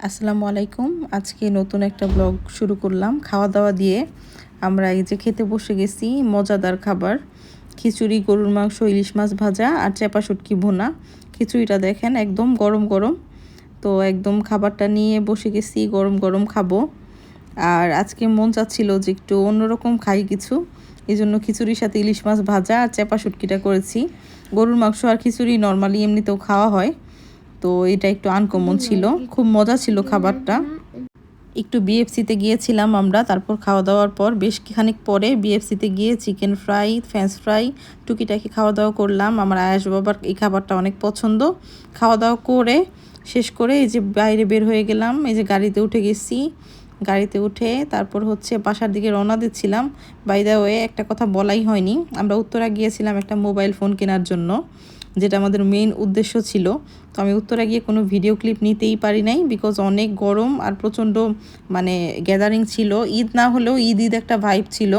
আসসালামু আলাইকুম। আজকে নতুন একটা ব্লগ শুরু করলাম খাওয়া দাওয়া দিয়ে। আমরা এই যে খেতে বসে গেছি মজাদার খাবার, খিচুড়ি, গরুর মাংস, ইলিশ মাছ ভাজা আর চাপা শুটকি ভুনা। খিচুড়িটা দেখেন একদম গরম গরম। তো একদম খাবারটা নিয়ে বসে গেছি, গরম গরম খাবো। আর আজকে মন চাচ্ছিল যে একটু অন্যরকম খাই কিছু, এই জন্য খিচুড়ির সাথে ইলিশ মাছ ভাজা আর চাপা শুটকিটা করেছি। গরুর মাংস আর খিচুড়ি নর্মালি এমনিতেও খাওয়া হয়, তো এটা একটু আনকমন ছিল, খুব মজা ছিল খাবারটা। একটু বিএফসিতে গিয়েছিলাম আমরা, তারপর খাওয়া দাওয়ার পর বেশ খানিক পরে বিএফসিতে গিয়ে চিকেন ফ্রাই, ফ্রেঞ্চ ফ্রাই টুকিটাকি খাওয়া দাওয়া করলাম। আমার আয়েশ বাবার এই খাবারটা অনেক পছন্দ। খাওয়া দাওয়া করে শেষ করে এই যে বাইরে বের হয়ে গেলাম, এই যে গাড়িতে উঠে গেছি। গাড়িতে উঠে তারপর হচ্ছে বাসার দিকে রওনা দিচ্ছিলাম। বাই দ্য ওয়ে, একটা কথা বলাই হয়নি, আমরা উত্তরা গিয়েছিলাম একটা মোবাইল ফোন কেনার জন্য, যেটা আমাদের মেইন উদ্দেশ্য ছিল। তো আমি উত্তরা গিয়ে কোনো ভিডিও ক্লিপ নিতেই পারি নাই, বিকজ অনেক গরম আর প্রচণ্ড গ্যাদারিং ছিল। ঈদ না হলেও ঈদ ঈদ একটা ভাইব ছিল,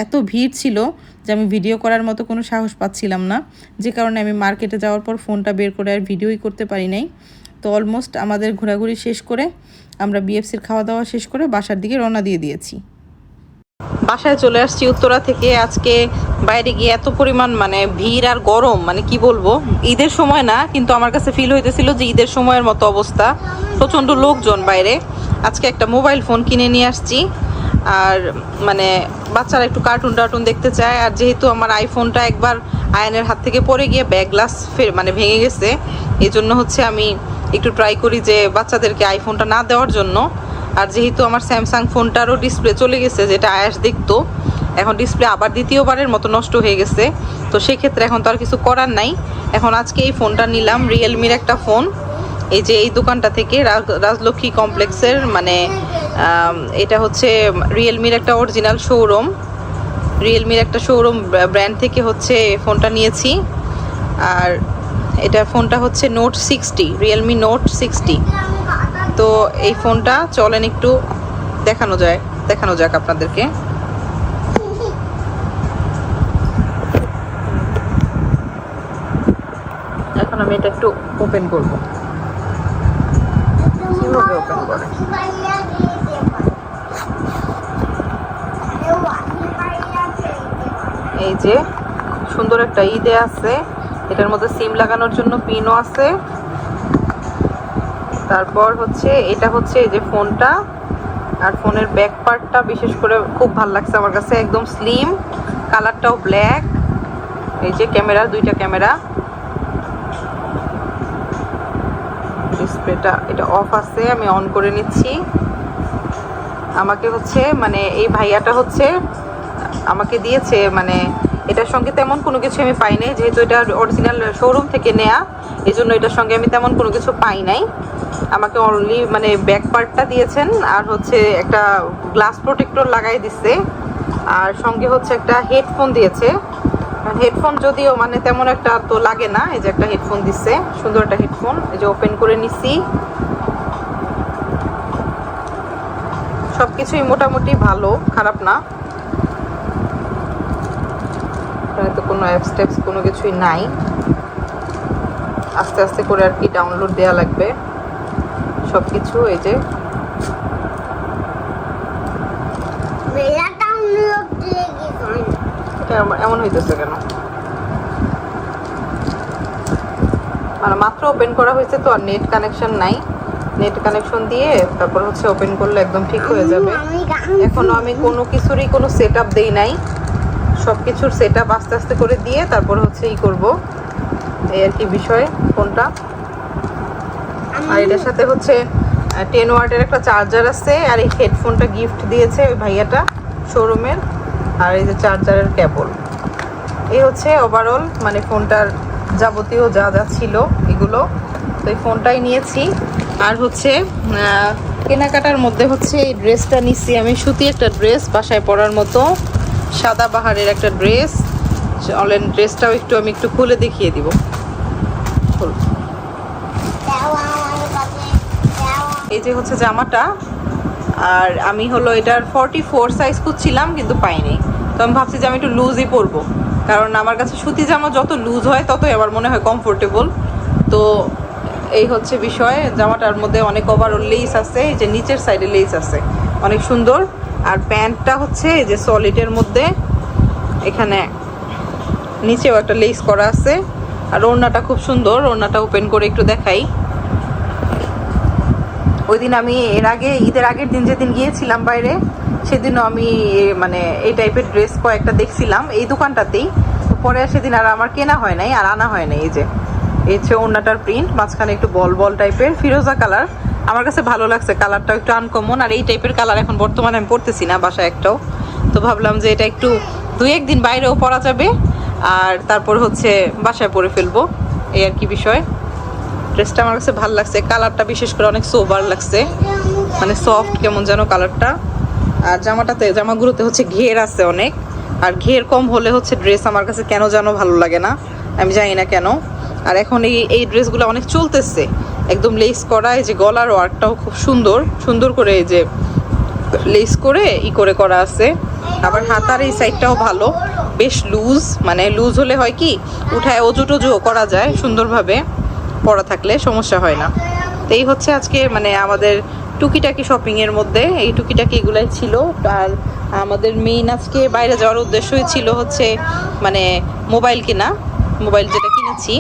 এত ভিড় ছিল যে আমি ভিডিও করার মতো কোনো সাহস পাচ্ছিলাম না, যে কারণে আমি মার্কেটে যাওয়ার পর ফোনটা বের করে আর ভিডিওই করতে পারি নাই। তো অলমোস্ট আমাদের ঘোরাঘুরি শেষ করে আমরা বিএফসির খাওয়া দাওয়া শেষ করে বাসার দিকে রওনা দিয়ে দিয়েছি। বাসায় চলে আসছি উত্তরা থেকে। আজকে বাইরে গিয়ে এত পরিমাণ ভিড় আর গরম, কি বলবো, ঈদের সময় না, কিন্তু আমার কাছে ফিল হইতেছিল যে ঈদের সময়ের মতো অবস্থা, প্রচণ্ড লোকজন বাইরে। আজকে একটা মোবাইল ফোন কিনে নিয়ে আসছি, আর বাচ্চারা একটু কার্টুন টার্টুন দেখতে চায়। আর যেহেতু আমার আইফোনটা একবার আয়নের হাত থেকে পড়ে গিয়ে ব্যাক গ্লাস ভেঙে গেছে, এই জন্য হচ্ছে আমি একটু ট্রাই করি যে বাচ্চাদেরকে আইফোনটা না দেওয়ার জন্য। আর যেহেতু আমার স্যামসাং ফোনটারও ডিসপ্লে চলে গেছে, যেটা আয়াস দেখতো, এখন ডিসপ্লে আবার দ্বিতীয়বারের মতো নষ্ট হয়ে গেছে। তো সেক্ষেত্রে এখন তো আর কিছু করার নাই। এখন আজকে এই ফোনটা নিলাম, রিয়েলমির একটা ফোন। এই যে এই দোকানটা থেকে, রাজলক্ষ্মী কমপ্লেক্সের, এটা হচ্ছে রিয়েলমির একটা অরিজিনাল শোরুম। রিয়েলমির একটা শোরুম ব্র্যান্ড থেকে হচ্ছে ফোনটা নিয়েছি। আর এটা ফোনটা হচ্ছে নোট 60, রিয়েলমি নোট 60। তো এই ফোনটা চলেন একটু দেখানো যাক আপনাদেরকে। এখন আমি এটা একটু ওপেন করব, কিভাবে ওপেন করে। এই যে সুন্দর একটা ঈদে আছে, এটার মধ্যে সিম লাগানোর জন্য পিনও আছে। তারপর হচ্ছে এটা হচ্ছে এই যে ফোনটা, আর ফোনের ব্যাক পার্টটা বিশেষ করে খুব ভালো লাগছে আমার কাছে, একদম স্লিম, কালারটাও ব্ল্যাক। এই যে ক্যামেরা, দুইটা ক্যামেরা। ডিসপ্লেটা এটা অফ আছে, আমি অন করে নিচ্ছি। আমাকে হচ্ছে এই ভাইয়াটা হচ্ছে আমাকে দিয়েছে, এটার সঙ্গে তেমন কোনো কিছু আমি পাই নাই, যেহেতু এটা অরিজিনাল শোরুম থেকে নেয়া, এই জন্য এটার সঙ্গে আমি তেমন কোনো কিছু পাই নাই। আমাকে অনলি ব্যাক পার্টটা দিয়েছেন, আর হচ্ছে একটা গ্লাস প্রোটেক্টর লাগাই দিচ্ছে, আর সঙ্গে হচ্ছে একটা হেডফোন দিয়েছে। হেডফোন যদিও তেমন একটা তো লাগে না, এই যে একটা হেডফোন দিচ্ছে, সুন্দর একটা হেডফোন। এই যে ওপেন করে নিচ্ছি, সবকিছুই মোটামুটি ভালো, খারাপ না। এখানে তো কোনো অ্যাপস ট্যাপস কোনো কিছুই নাই, আস্তে আস্তে করে আর কি ডাউনলোড দেওয়া লাগবে সব কিছু। এই যে এমন হইতেছে কেন, মাত্র ওপেন করা হয়েছে তো, আর নেট কানেকশন নাই। নেট কানেকশন দিয়ে তারপর হচ্ছে ওপেন করলে একদম ঠিক হয়ে যাবে। এখনো আমি কোনো কিছুরই কোনো সেট আপ দেই নাই, সব কিছুর সেট আপ আস্তে আস্তে করে দিয়ে তারপর হচ্ছে করব, এই আর কি বিষয় ফোনটা। আর এটার সাথে হচ্ছে 10 ওয়াটের একটা চার্জার আছে, আর এই হেডফোনটা গিফট দিয়েছে ওই ভাইয়াটা শোরুমের, আর এই যে চার্জারের কেবল। এই হচ্ছে ওভারঅল ফোনটার যাবতীয় যা যা ছিল এগুলো। তো এই ফোনটাই নিয়েছি। আর হচ্ছে কেনাকাটার মধ্যে হচ্ছে এই ড্রেসটা নিচ্ছি আমি, সুতি একটা ড্রেস, বাসায় পরার মতো, সাদা বাহারের একটা ড্রেস। অনলাইন ড্রেসটাও আমি একটু খুলে দেখিয়ে দিব। এই যে হচ্ছে জামাটা, আর আমি হলো এটার 44 সাইজ খুঁজছিলাম কিন্তু পাইনি। তো আমি ভাবছি যে আমি একটু লুজই পরবো, কারণ আমার কাছে সুতি জামা যত লুজ হয় ততই আমার মনে হয় কমফোর্টেবল। তো এই হচ্ছে বিষয়। জামাটার মধ্যে অনেক ওভারঅল লেস আছে, এই যে নিচের সাইডে লেস আছে অনেক সুন্দর। আর প্যান্টটা হচ্ছে এই যে সলিডের মধ্যে, এখানে নিচেও একটা লেস করা আছে। আর ওড়নাটা খুব সুন্দর, ওড়নাটা ওপেন করে একটু দেখাই। ওই দিন আমি ঈদের আগের দিন যেদিন গিয়েছিলাম বাইরে, সেদিনও আমি মানে এই টাইপের ড্রেস কয়েকটা দেখছিলাম এই দোকানটাতেই। তো পরে সেদিন আর আমার কেনা হয় নাই আর আনা হয় নাই। এই যে ওড়নাটার প্রিন্ট, মাঝখানে একটু বল বল টাইপের ফিরোজা কালার। আমার কাছে ভালো লাগছে কালারটা, একটু আনকমন। আর এই টাইপের কালার এখন বর্তমানে আমি পরতেছি না বাসায় একটাও। তো ভাবলাম যে এটা একটু 2-1 দিন বাইরেও পরা যাবে, আর তারপর হচ্ছে বাসায় পরে ফেলবো, এই আর কি বিষয়। ড্রেসটা আমার কাছে ভালো লাগছে, কালারটা বিশেষ করে অনেক সোবার লাগছে, মানে সফট কেমন যেন কালারটা। আর জামাগুলোতে হচ্ছে ঘের আছে অনেক, আর ঘের কম হলে হচ্ছে ড্রেস আমার কাছে কেন যেন ভালো লাগে না, আমি জানি না কেন। আর এখন এই ড্রেসগুলো অনেক চলতেছে, একদম লেস করা। এই যে গলার ওয়ার্কটাও খুব সুন্দর সুন্দর করে এই যে লেস করে করে করা আছে। আবার হাতার এই সাইডটাও ভালো, বেশ লুজ, মানে লুজ হলে হয় কি উঠায় অজু টজুও করা যায় সুন্দরভাবে, পরা থাকলে সমস্যা হয় না। তো এই হচ্ছে আজকে মানে আমাদের টুকিটাকি শপিংয়ের মধ্যে এই টুকিটাকি এগুলাই ছিল। আর আমাদের মেইন আজকে বাইরে যাওয়ার উদ্দেশ্যই ছিল হচ্ছে মানে মোবাইল কেনা, মোবাইল যেটা কিনেছি।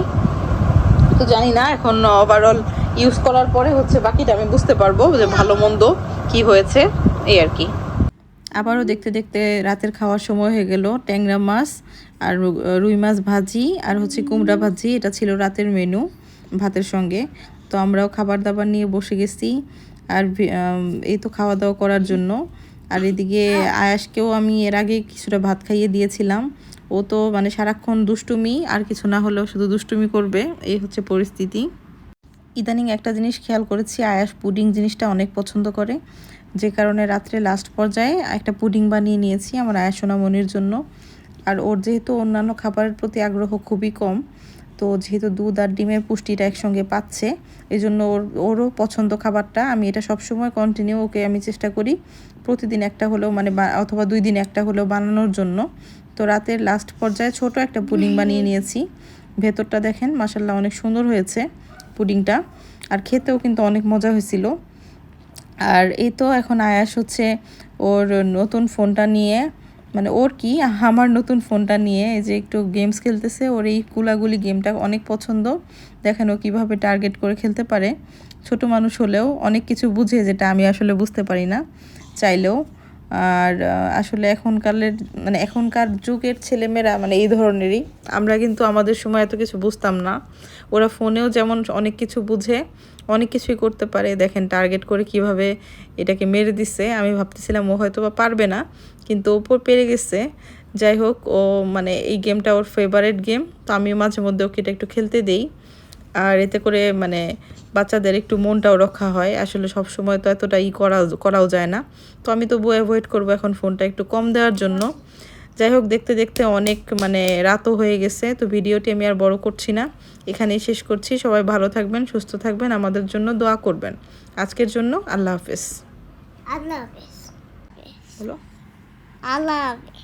তো জানি না এখন ওভারঅল ইউজ করার পরে হচ্ছে বাকিটা আমি বুঝতে পারবো যে ভালো মন্দ কি হয়েছে, এই আর কি। আবারও দেখতে দেখতে রাতের খাওয়ার সময় হয়ে গেল। ট্যাংরা মাছ আর রুই মাছ ভাজি আর হচ্ছে কুমড়া ভাজি, এটা ছিল রাতের মেনু ভাতের সঙ্গে। তো আমরাও খাবার দাবার নিয়ে বসে গেছি আর এই তো খাওয়া দাওয়া করার জন্য। আর এদিকে আয়াসকেও আমি এর আগে কিছুটা ভাত খাইয়ে দিয়েছিলাম। ও তো মানে সারাক্ষণ দুষ্টুমি, আর কিছু না হলেও শুধু দুষ্টুমি করবে, এই হচ্ছে পরিস্থিতি। ইদানিং একটা জিনিস খেয়াল করেছি, আয়াস পুডিং জিনিসটা অনেক পছন্দ করে, যে কারণে রাত্রে লাস্ট পর্যায়ে একটা পুডিং বানিয়ে নিয়েছি আমার আয়াস সোনামণির জন্য। আর ওর যেহেতু অন্যান্য খাবারের প্রতি আগ্রহ খুবই কম, তো যেহেতু দুধ আর ডিমের পুষ্টিটা একসঙ্গে পাচ্ছে, এই জন্য ওরও পছন্দ খাবারটা। আমি এটা সবসময় কন্টিনিউ ওকে আমি চেষ্টা করি প্রতিদিন একটা হলেও মানে অথবা 2 দিন একটা হলেও বানানোর জন্য। তো রাতের লাস্ট পর্যায়ে ছোট একটা পুডিং বানিয়ে নিয়েছি। ভেতরটা দেখেন মাশাল্লাহ অনেক সুন্দর হয়েছে পুডিংটা, আর খেতেও কিন্তু অনেক মজা হয়েছিল। আর এই তো এখন আয়াস হচ্ছে ওর নতুন ফোনটা নিয়ে, মানে ওর কি আমার নতুন ফোনটা নিয়ে এই যে একটু গেমস খেলতেছে। ওর এই কুলাগুলি গেমটা অনেক পছন্দ, দেখেন ও কীভাবে টার্গেট করে খেলতে পারে। ছোট মানুষ হলেও অনেক কিছু বুঝে, যেটা আমি আসলে বুঝতে পারি না চাইলেও। আর আসলে এখনকার যুগের ছেলেমেয়েরা মানে এই ধরনেরই। আমরা কিন্তু আমাদের সময় এত কিছু বুঝতাম না। ওরা ফোনেও যেমন অনেক কিছু বুঝে, অনেক কিছুই করতে পারে। দেখেন টার্গেট করে কিভাবে এটাকে মেরে দিচ্ছে। আমি ভাবতেছিলাম ও হয়তো বা পারবে না, কিন্তু ওপর পেরে গেছে। যাই হোক, ও মানে এই গেমটা ওর ফেভারিট গেম, তো আমিও মাঝে মধ্যে ওকে এটা একটু খেলতে দেই। আর এতে করে মানে বাচ্চাদের একটু মনটাও রক্ষা হয়। আসলে সব সময় তো এতটা করাও যায় না। তো আমি তবু অ্যাভয়েড করবো এখন ফোনটা একটু কম দেওয়ার জন্য। যাই হোক, দেখতে দেখতে অনেক মানে রাতও হয়ে গেছে। তো ভিডিওটি আমি আর বড় করছি না, এখানেই শেষ করছি। সবাই ভালো থাকবেন, সুস্থ থাকবেন, আমাদের জন্য দোয়া করবেন। আজকের জন্য আল্লাহ হাফেজ। আল্লাহ হাফেজ। হলো আল্লাহ হাফেজ।